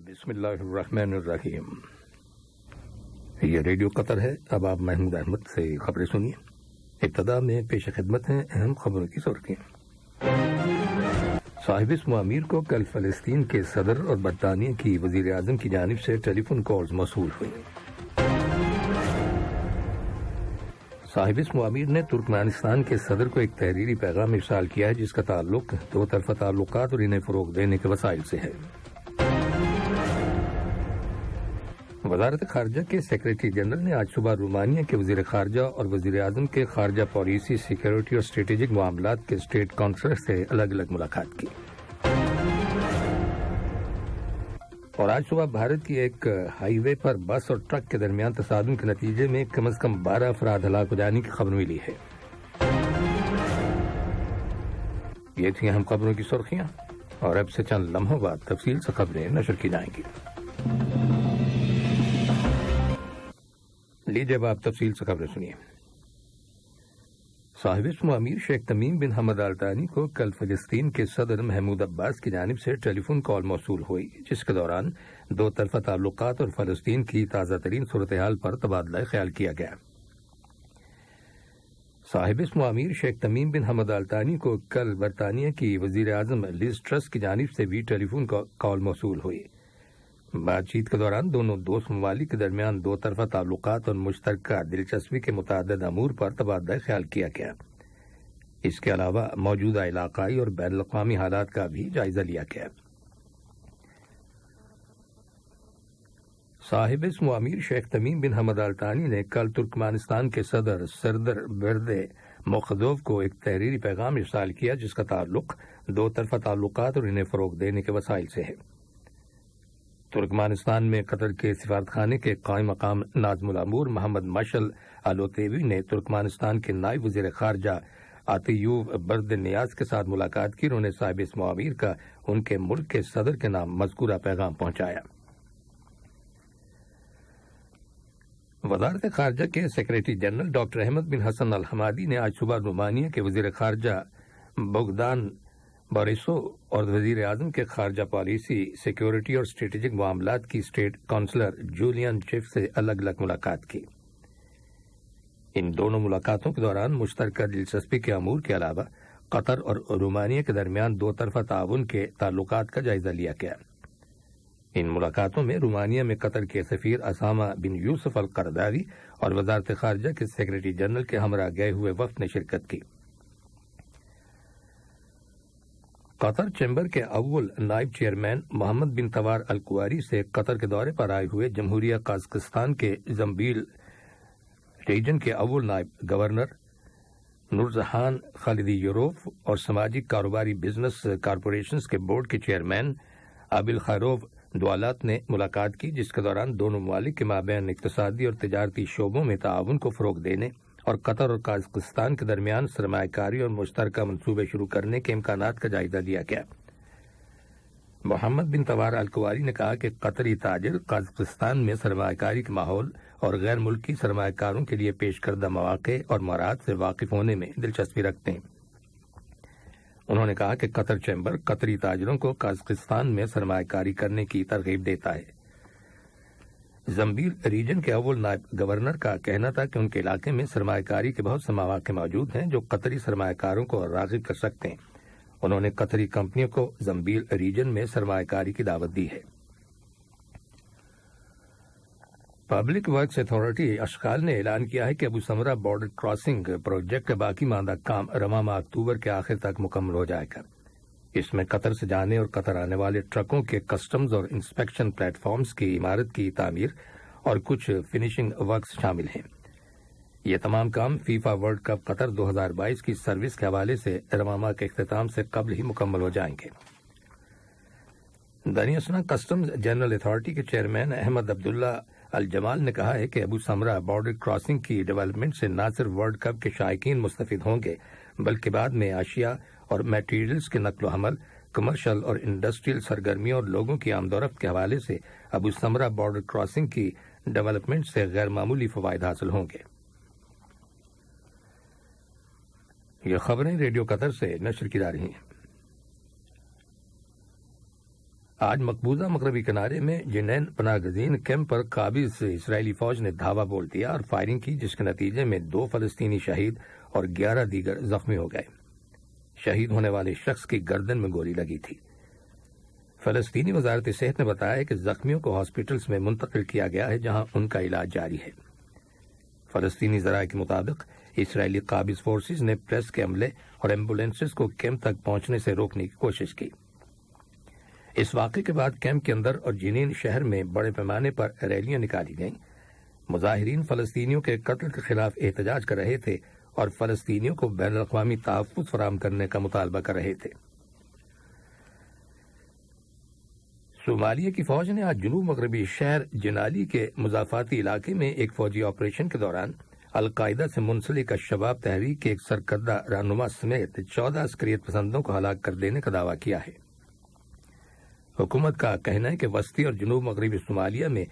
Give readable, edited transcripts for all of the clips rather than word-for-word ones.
بسم اللہ الرحمن الرحیم۔ یہ ریڈیو قطر ہے۔ اب آپ محمود احمد سے خبریں سنیے۔ ابتدا میں پیش خدمت ہیں اہم خبروں کی سرخیاں۔ صاحب اسم امیر کو کل فلسطین کے صدر اور برطانیہ کی وزیر اعظم کی جانب سے ٹیلی فون کالز موصول ہوئی۔ صاحب اسم امیر نے ترکمانستان کے صدر کو ایک تحریری پیغام ارسال کیا ہے جس کا تعلق دو طرفہ تعلقات اور انہیں فروغ دینے کے وسائل سے ہے۔ وزارت خارجہ کے سیکریٹری جنرل نے آج صبح رومانیہ کے وزیر خارجہ اور وزیر اعظم کے خارجہ پالیسی، سیکورٹی اور اسٹریٹجک معاملات کے اسٹیٹ کونسلر سے الگ الگ ملاقات کی، اور آج صبح بھارت کی ایک ہائی وے پر بس اور ٹرک کے درمیان تصادم کے نتیجے میں کم از کم 12 افراد ہلاک ہو جانے کی خبر ملی ہے۔ یہ تھیں اہم خبروں کی سرخیاں، اور اب سے چند لمحوں بعد تفصیل سے خبریں نشر کی جائیں گی۔ لیجیے اب آپ تفصیل سے خبریں سنیے۔ صاحب اسم امیر شیخ تمیم بن حمد آل ثانی کو کل فلسطین کے صدر محمود عباس کی جانب سے ٹیلی فون کال موصول ہوئی، جس کے دوران دو طرفہ تعلقات اور فلسطین کی تازہ ترین صورتحال پر تبادلہ خیال کیا گیا۔ صاحب اسم امیر شیخ تمیم بن حمد آل ثانی کو کل برطانیہ کی وزیر اعظم لیز ٹرس کی جانب سے بھی ٹیلی فون کال موصول ہوئی۔ بات چیت کے دوران دونوں دوست ممالک کے درمیان دو طرفہ تعلقات اور مشترکہ دلچسپی کے متعدد امور پر تبادلہ خیال کیا گیا۔ اس کے علاوہ موجودہ علاقائی اور بین الاقوامی حالات کا بھی جائزہ لیا گیا۔ صاحب اسم امیر شیخ تمیم بن حمد آل ثانی نے کل ترکمانستان کے صدر سردار برده مخذوف کو ایک تحریری پیغام ارسال کیا جس کا تعلق دو طرفہ تعلقات اور انہیں فروغ دینے کے وسائل سے ہے۔ ترکمانستان میں قطر کے سفارت خانے کے قائم مقام ناظم الامور محمد مشعل آلوتیوی نے ترکمانستان کے نائب وزیر خارجہ آتیوب برد نیاز کے ساتھ ملاقات کی اور انہیں صاحب اسم امیر کا ان کے ملک کے صدر کے نام مذکورہ پیغام پہنچایا۔ وزارت خارجہ کے سیکریٹری جنرل ڈاکٹر احمد بن حسن الحمادی نے آج صبح رومانیہ کے وزیر خارجہ بوگدان بوریسو اور وزیر اعظم کے خارجہ پالیسی، سیکورٹی اور اسٹریٹجک معاملات کی اسٹیٹ کونسلر جولین چیف سے الگ الگ ملاقات کی۔ ان دونوں ملاقاتوں کے دوران مشترکہ دلچسپی کے امور کے علاوہ قطر اور رومانیہ کے درمیان دو طرفہ تعاون کے تعلقات کا جائزہ لیا گیا۔ ان ملاقاتوں میں رومانیہ میں قطر کے سفیر اسامہ بن یوسف القرداوی اور وزارت خارجہ کے سیکریٹری جنرل کے ہمراہ گئے ہوئے وفد نے شرکت کی۔ قطر چیمبر کے اول نائب چیئرمین محمد بن توار الکواری سے قطر کے دورے پر آئے ہوئے جمہوریہ قازقستان کے زمبیل ریجن کے اول نائب گورنر نورجہان خالدی یوروف اور سماجی کاروباری بزنس کارپوریشنز کے بورڈ کے چیئرمین عابل خیروف دوالات نے ملاقات کی، جس کے دوران دونوں ممالک کے مابین اقتصادی اور تجارتی شعبوں میں تعاون کو فروغ دینے اور قطر اور قازقستان کے درمیان سرمایہ کاری اور مشترکہ منصوبے شروع کرنے کے امکانات کا جائزہ لیا گیا۔ محمد بن توار الکواری نے کہا کہ قطری تاجر قازقستان میں سرمایہ کاری کے ماحول اور غیر ملکی سرمایہ کاروں کے لیے پیش کردہ مواقع اور موارد سے واقف ہونے میں دلچسپی رکھتے ہیں۔ انہوں نے کہا کہ قطر چیمبر قطری تاجروں کو قازقستان میں سرمایہ کاری کرنے کی ترغیب دیتا ہے۔ زمبیل ریجن کے اول نائب گورنر کا کہنا تھا کہ ان کے علاقے میں سرمایہ کاری کے بہت سے مواقع موجود ہیں جو قطری سرمایہ کاروں کو راغب کر سکتے ہیں۔ انہوں نے قطری کمپنیوں کو زمبیل ریجن میں سرمایہ کاری کی دعوت دی ہے۔ پبلک ورکس اتھارٹی اشغال نے اعلان کیا ہے کہ ابو سمرہ بارڈر کراسنگ پروجیکٹ کا باقی ماندہ کام رواں ماہ اکتوبر کے آخر تک مکمل ہو جائے گا۔ اس میں قطر سے جانے اور قطر آنے والے ٹرکوں کے کسٹمز اور انسپیکشن پلیٹ فارمز کی عمارت کی تعمیر اور کچھ فنشنگ ورکس شامل ہیں۔ یہ تمام کام فیفا ورلڈ کپ قطر 2022 کی سروس کے حوالے سے رواں ماہ کے اختتام سے قبل ہی مکمل ہو جائیں گے۔ دنیاسنا کسٹمز جنرل اتھارٹی کے چیئرمین احمد عبداللہ الجمال نے کہا ہے کہ ابو سمرہ بارڈر کراسنگ کی ڈیولپمنٹ سے نہ صرف ورلڈ کپ کے شائقین مستفید ہوں گے بلکہ بعد میں اشیاء اور میٹیریلز کے نقل و حمل، کمرشل اور انڈسٹریل سرگرمیوں اور لوگوں کی آمد و رفت کے حوالے سے ابو سمرہ بارڈر کراسنگ کی ڈیولپمنٹ سے غیر معمولی فوائد حاصل ہوں گے۔ یہ خبریں ریڈیو قطر سے نشر کی جا رہی ہیں۔ آج مقبوضہ مغربی کنارے میں جنین پناہ گزین کیمپ پر قابض اسرائیلی فوج نے دھاوا بول دیا اور فائرنگ کی، جس کے نتیجے میں 2 فلسطینی شہید اور 11 دیگر زخمی ہو گئے۔ شہید ہونے والے شخص کی گردن میں گولی لگی تھی۔ فلسطینی وزارت صحت نے بتایا کہ زخمیوں کو ہاسپٹلز میں منتقل کیا گیا ہے، جہاں ان کا علاج جاری ہے۔ فلسطینی ذرائع کے مطابق اسرائیلی قابض فورسز نے پریس کے عملے اور ایمبولینسز کو کیمپ تک پہنچنے سے روکنے کی کوشش کی۔ اس واقعے کے بعد کیمپ کے اندر اور جنین شہر میں بڑے پیمانے پر ریلیاں نکالی گئیں۔ مظاہرین فلسطینیوں کے قتل کے خلاف احتجاج کر رہے تھے اور فلسطینیوں کو بین الاقوامی تحفظ فراہم کرنے کا مطالبہ کر رہے تھے۔ صومالیہ کی فوج نے آج جنوب مغربی شہر جنالی کے مضافاتی علاقے میں ایک فوجی آپریشن کے دوران القاعدہ سے منسلک الشباب تحریک کے ایک سرکردہ رہنما سمیت 14 عسکریت پسندوں کو ہلاک کر دینے کا دعویٰ کیا ہے۔ حکومت کا کہنا ہے کہ وسطی اور جنوب مغربی صومالیہ میں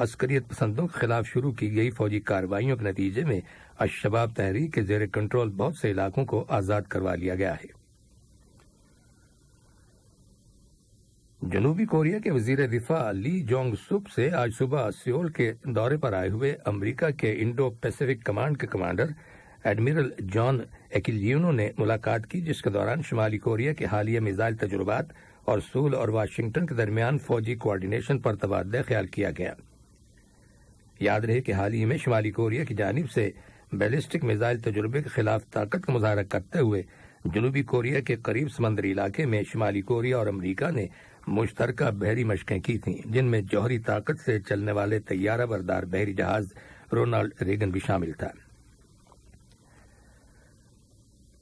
عسکریت پسندوں کے خلاف شروع کی گئی فوجی کارروائیوں کے نتیجے میں الشباب تحریک کے زیر کنٹرول بہت سے علاقوں کو آزاد کروا لیا گیا ہے۔ جنوبی کوریا کے وزیر دفاع لی جونگ سک سے آج صبح سیول کے دورے پر آئے ہوئے امریکہ کے انڈو پیسیفک کمانڈ کے کمانڈر ایڈمرل جان ایکلیونو نے ملاقات کی، جس کے دوران شمالی کوریا کے حالیہ میزائل تجربات اور سول اور واشنگٹن کے درمیان فوجی کوارڈینیشن پر تبادلہ خیال کیا گیا۔ یاد رہے کہ حال ہی میں شمالی کوریا کی جانب سے بیلسٹک میزائل تجربے کے خلاف طاقت کا مظاہرہ کرتے ہوئے جنوبی کوریا کے قریب سمندری علاقے میں شمالی کوریا اور امریکہ نے مشترکہ بحری مشقیں کی تھیں، جن میں جوہری طاقت سے چلنے والے طیارہ بردار بحری جہاز رونالڈ ریگن بھی شامل تھا۔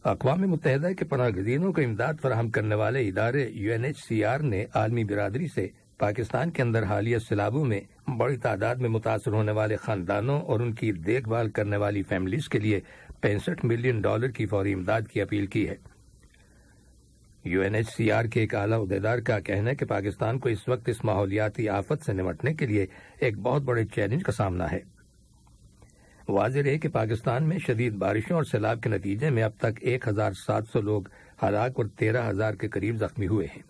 اقوام متحدہ کے پناہ گزینوں کو امداد فراہم کرنے والے ادارے UNHCR نے عالمی برادری سے پاکستان کے اندر حالیہ سیلابوں میں بڑی تعداد میں متاثر ہونے والے خاندانوں اور ان کی دیکھ بھال کرنے والی فیملیز کے لیے $65 ملین کی فوری امداد کی اپیل کی ہے۔ UNHCR کے ایک اعلیٰ عہدیدار کا کہنا ہے کہ پاکستان کو اس وقت اس ماحولیاتی آفت سے نمٹنے کے لیے ایک بہت بڑے چیلنج کا سامنا ہے۔ واضح رہے کہ پاکستان میں شدید بارشوں اور سیلاب کے نتیجے میں اب تک 1700 لوگ ہلاک اور 13,000 کے قریب زخمی ہوئے ہیں۔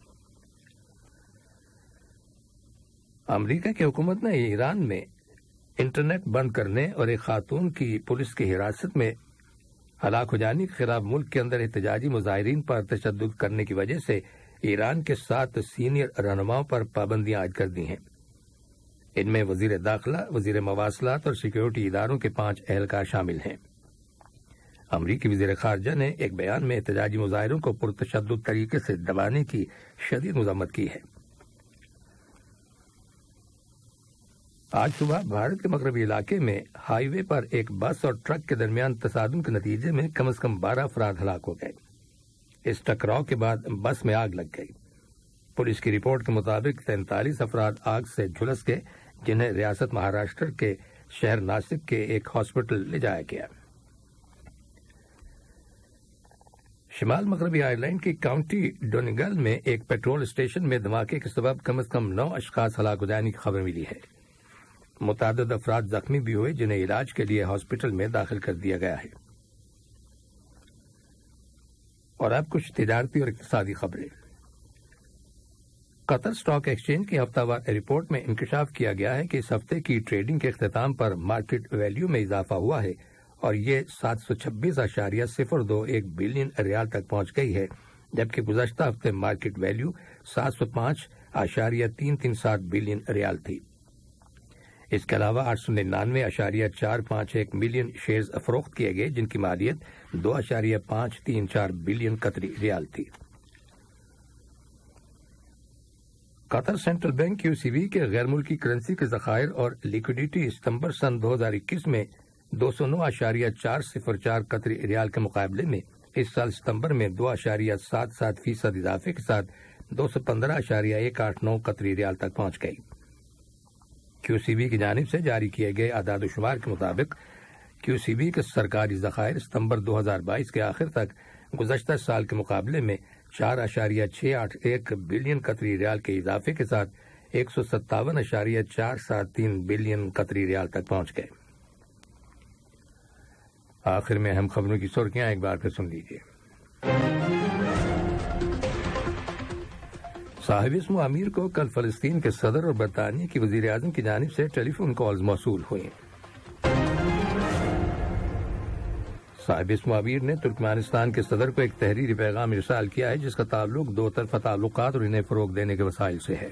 امریکہ کی حکومت نے ایران میں انٹرنیٹ بند کرنے اور ایک خاتون کی پولیس کی حراست میں ہلاک ہو جانے کے خلاف ملک کے اندر احتجاجی مظاہرین پر تشدد کرنے کی وجہ سے ایران کے 7 سینئر رہنماؤں پر پابندیاں عائد کر دی ہیں۔ ان میں وزیر داخلہ، وزیر مواصلات اور سیکیورٹی اداروں کے 5 اہلکار شامل ہیں۔ امریکی وزیر خارجہ نے ایک بیان میں احتجاجی مظاہروں کو پرتشدد طریقے سے دبانے کی شدید مذمت کی ہے۔ آج صبح بھارت کے مغربی علاقے میں ہائی وے پر ایک بس اور ٹرک کے درمیان تصادم کے نتیجے میں کم از کم 12 افراد ہلاک ہو گئے۔ اس ٹکراؤ کے بعد بس میں آگ لگ گئی۔ پولیس کی رپورٹ کے مطابق 43 افراد آگ سے جھلس گئے، جنہیں ریاست مہاراشٹر کے شہر ناسک کے ایک ہاسپٹل لے جایا گیا۔ شمال مغربی آئرلینڈ کی کاؤنٹی ڈونیگل میں ایک پیٹرول اسٹیشن میں دھماکے کے سبب کم از کم 9 اشخاص ہلاک ہو جانے کی خبر ملی ہے۔ متعدد افراد زخمی بھی ہوئے، جنہیں علاج کے لیے ہاسپٹل میں داخل کر دیا گیا ہے۔ اور اب کچھ تجارتی اور اقتصادی خبریں۔ قطر اسٹاک ایکسچینج کی ہفتہ وار رپورٹ میں انکشاف کیا گیا ہے کہ اس ہفتے کی ٹریڈنگ کے اختتام پر مارکیٹ ویلیو میں اضافہ ہوا ہے اور یہ 726.021 بلین ریال تک پہنچ گئی ہے، جبکہ گزشتہ ہفتے مارکیٹ ویلیو 705.337 بلین ریال تھی۔ اس کے علاوہ 899.451 ملین شیئرز فروخت کیے گئے، جن کی مالیت 2.534 بلین قطری ریال تھی۔ قطر سینٹرل بینک QCB کے غیر ملکی کرنسی کے ذخائر اور لیکوڈیٹی ستمبر سن 2021 میں 209.404 قطری ریال کے مقابلے میں اس سال ستمبر میں 2.77% اضافے کے ساتھ 215.189 قطری ریال تک پہنچ گئی۔ QCB کی جانب سے جاری کیے گئے اعداد و شمار کے مطابق QCB کے سرکاری ذخائر ستمبر 2022 کے آخر تک گزشتہ سال کے مقابلے میں 4.681 بلین قطری ریال کے اضافے کے ساتھ 157.473 بلین قطری ریال تک پہنچ گئے۔ آخر میں اہم خبروں کی سرخیاں ایک بار پھر سن لیجیے۔ صاحب اسم امیر کو کل فلسطین کے صدر اور برطانیہ کی وزیر اعظم کی جانب سے ٹیلی فون کالز موصول ہوئیں۔ صاحب اسم امیر نے ترکمانستان کے صدر کو ایک تحریری پیغام ارسال کیا ہے جس کا تعلق دو طرفہ تعلقات اور انہیں فروغ دینے کے وسائل سے ہے۔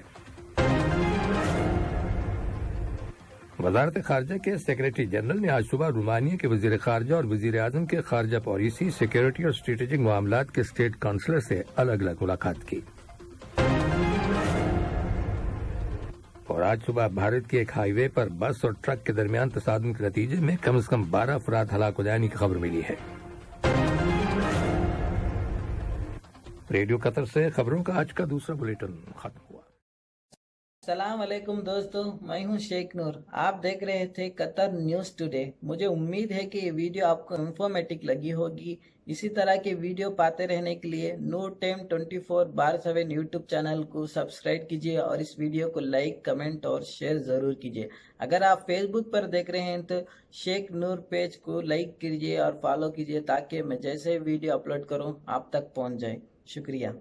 وزارت خارجہ کے سیکریٹری جنرل نے آج صبح رومانیہ کے وزیر خارجہ اور وزیر اعظم کے خارجہ پالیسی، سیکورٹی اور اسٹریٹجک معاملات کے اسٹیٹ کونسلر سے الگ الگ ملاقات کی، اور آج صبح بھارت کے ایک ہائی وے پر بس اور ٹرک کے درمیان تصادم کے نتیجے میں کم از کم 12 افراد ہلاک ہو جانے کی خبر ملی ہے۔ ریڈیو قطر سے خبروں کا آج کا دوسرا بلیٹن ختم ہوا۔ السلام علیکم دوستو، میں ہوں شیخ نور، آپ دیکھ رہے تھے قطر نیوز ٹوڈے۔ مجھے امید ہے کہ یہ ویڈیو آپ کو انفارمیٹک لگی ہوگی۔ اسی طرح کے ویڈیو پاتے رہنے کے لیے نور ٹائم 24/7 یوٹیوب چینل کو سبسکرائب کیجیے اور اس ویڈیو کو لائک، کمنٹ اور شیئر ضرور کیجیے۔ اگر آپ فیس بک پر دیکھ رہے ہیں تو شیخ نور پیج کو لائک کیجیے اور فالو کیجیے تاکہ میں جیسے ویڈیو اپلوڈ کروں آپ تک پہنچ جائے۔ شکریہ۔